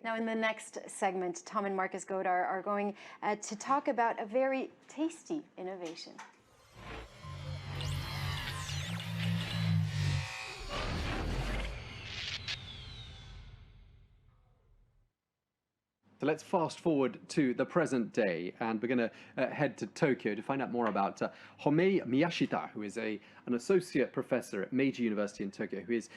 Now, in the next segment, Tom and Marcus Godar are going to talk about a very tasty innovation. So let's fast forward to the present day, and we're going to head to Tokyo to find out more about Homei Miyashita, who is an associate professor at Meiji University in Tokyo, who is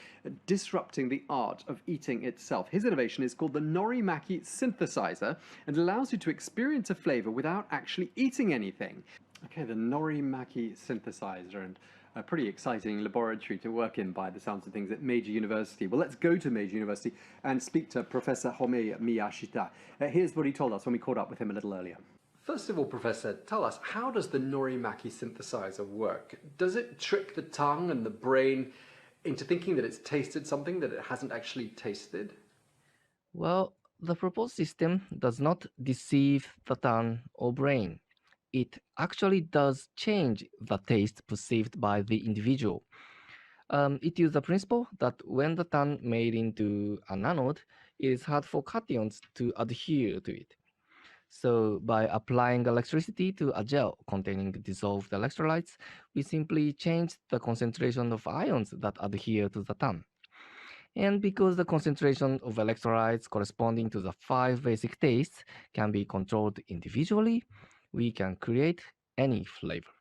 disrupting the art of eating itself. His innovation is called the Norimaki synthesizer and allows you to experience a flavor without actually eating anything. Okay, the Norimaki synthesizer, and a pretty exciting laboratory to work in by the sounds of things at Meiji University. Well, let's go to Meiji University and speak to Professor Homei Miyashita. Here's what he told us when we caught up with him a little earlier. First of all, Professor, tell us, how does the Norimaki synthesizer work? Does it trick the tongue and the brain into thinking that it's tasted something that it hasn't actually tasted? Well, the proposed system does not deceive the tongue or brain. It actually does change the taste perceived by the individual. It uses the principle that when the tongue made into an anode, it is hard for cations to adhere to it. So by applying electricity to a gel containing dissolved electrolytes, we simply change the concentration of ions that adhere to the tongue. And because the concentration of electrolytes corresponding to the 5 basic tastes can be controlled individually, we can create any flavor.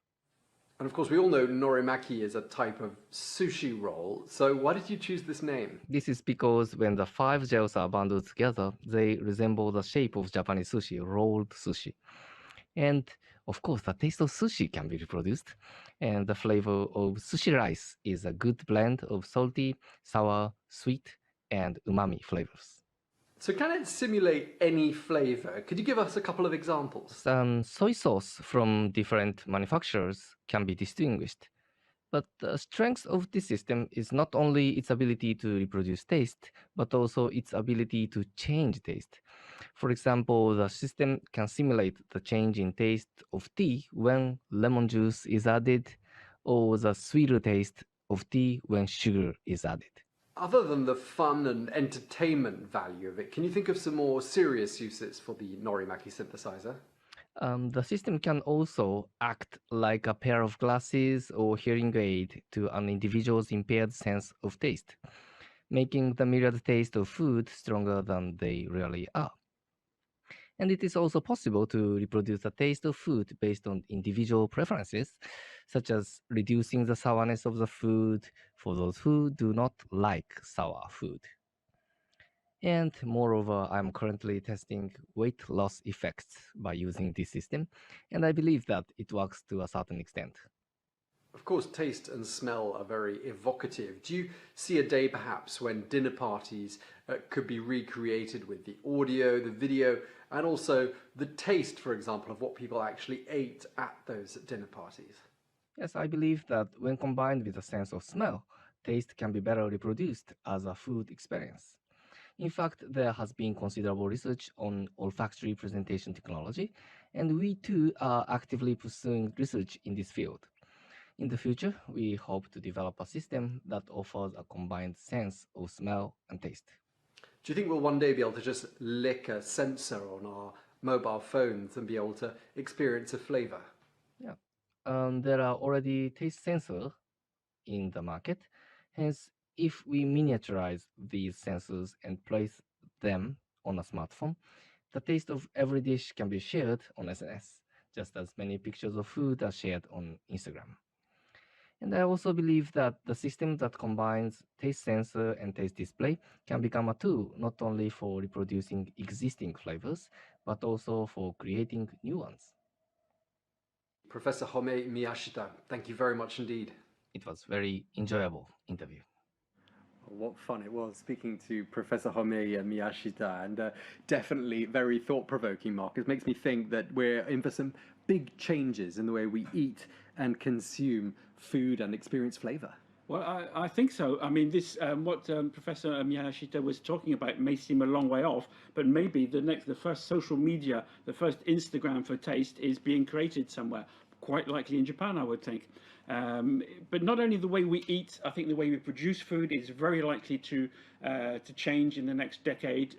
And of course, we all know Norimaki is a type of sushi roll. So why did you choose this name? This is because when the 5 gels are bundled together, they resemble the shape of Japanese sushi, rolled sushi. And of course, the taste of sushi can be reproduced. And the flavor of sushi rice is a good blend of salty, sour, sweet, and umami flavors. So can it simulate any flavor? Could you give us a couple of examples? Some soy sauce from different manufacturers can be distinguished. But the strength of this system is not only its ability to reproduce taste, but also its ability to change taste. For example, the system can simulate the change in taste of tea when lemon juice is added, or the sweeter taste of tea when sugar is added. Other than the fun and entertainment value of it, can you think of some more serious uses for the Norimaki synthesizer? The system can also act like a pair of glasses or hearing aid to an individual's impaired sense of taste, making the myriad taste of food stronger than they really are. And it is also possible to reproduce the taste of food based on individual preferences, such as reducing the sourness of the food for those who do not like sour food. And moreover, I'm currently testing weight loss effects by using this system, and I believe that it works to a certain extent. Of course, taste and smell are very evocative. Do you see a day perhaps when dinner parties could be recreated with the audio, the video, and also the taste, for example, of what people actually ate at those dinner parties? Yes, I believe that when combined with a sense of smell, taste can be better reproduced as a food experience. In fact, there has been considerable research on olfactory presentation technology, and we too are actively pursuing research in this field. In the future, we hope to develop a system that offers a combined sense of smell and taste. Do you think we'll one day be able to just lick a sensor on our mobile phones and be able to experience a flavor? Yeah. There are already taste sensors in the market. Hence, if we miniaturize these sensors and place them on a smartphone, the taste of every dish can be shared on SNS, just as many pictures of food are shared on Instagram. And I also believe that the system that combines taste sensor and taste display can become a tool not only for reproducing existing flavors, but also for creating new ones. Professor Homei Miyashita, thank you very much indeed. It was a very enjoyable interview. What fun it was speaking to Professor Homei Miyashita, and definitely very thought-provoking, Mark. It makes me think that we're in for some big changes in the way we eat and consume food and experience flavor. Well, I think so. I mean, this what Professor Miyashita was talking about may seem a long way off, but maybe the first social media, the first Instagram for taste is being created somewhere, quite likely in Japan, I would think. But not only the way we eat, I think the way we produce food is very likely to change in the next decade.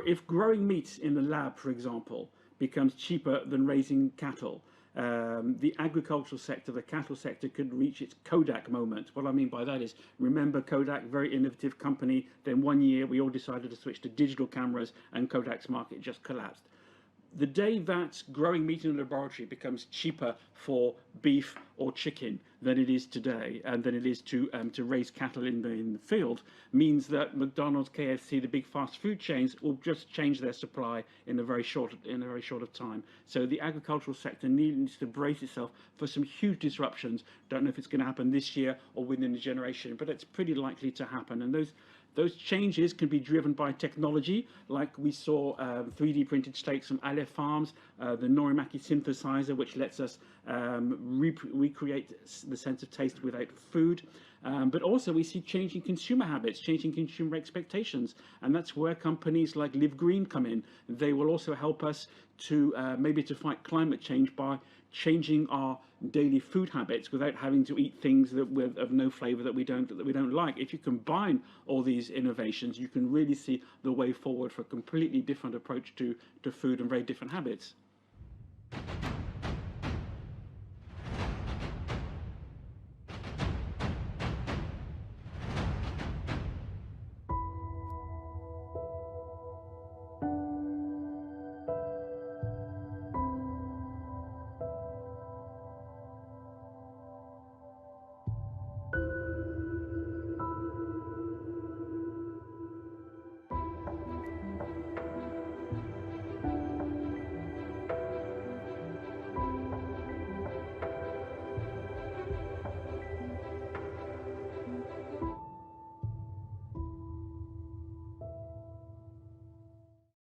If growing meat in the lab, for example, becomes cheaper than raising cattle, the agricultural sector, the cattle sector, could reach its Kodak moment. What I mean by that is, remember Kodak, very innovative company. Then one year we all decided to switch to digital cameras and Kodak's market just collapsed. The day that growing meat in a laboratory becomes cheaper for beef or chicken than it is today, and than it is to raise cattle in the field, means that McDonald's, KFC, the big fast food chains will just change their supply in a very short of time. So the agricultural sector needs to brace itself for some huge disruptions. Don't know if it's going to happen this year or within a generation, but it's pretty likely to happen. And those changes can be driven by technology, like we saw 3D printed steaks from Aleph Farms, the Norimaki synthesizer, which lets us recreate the sense of taste without food. But also we see changing consumer habits, changing consumer expectations. And that's where companies like Live Green come in. They will also help us to maybe to fight climate change by changing our daily food habits without having to eat things that of no flavor that we don't like. If you combine all these innovations, you can really see the way forward for a completely different approach to food and very different habits.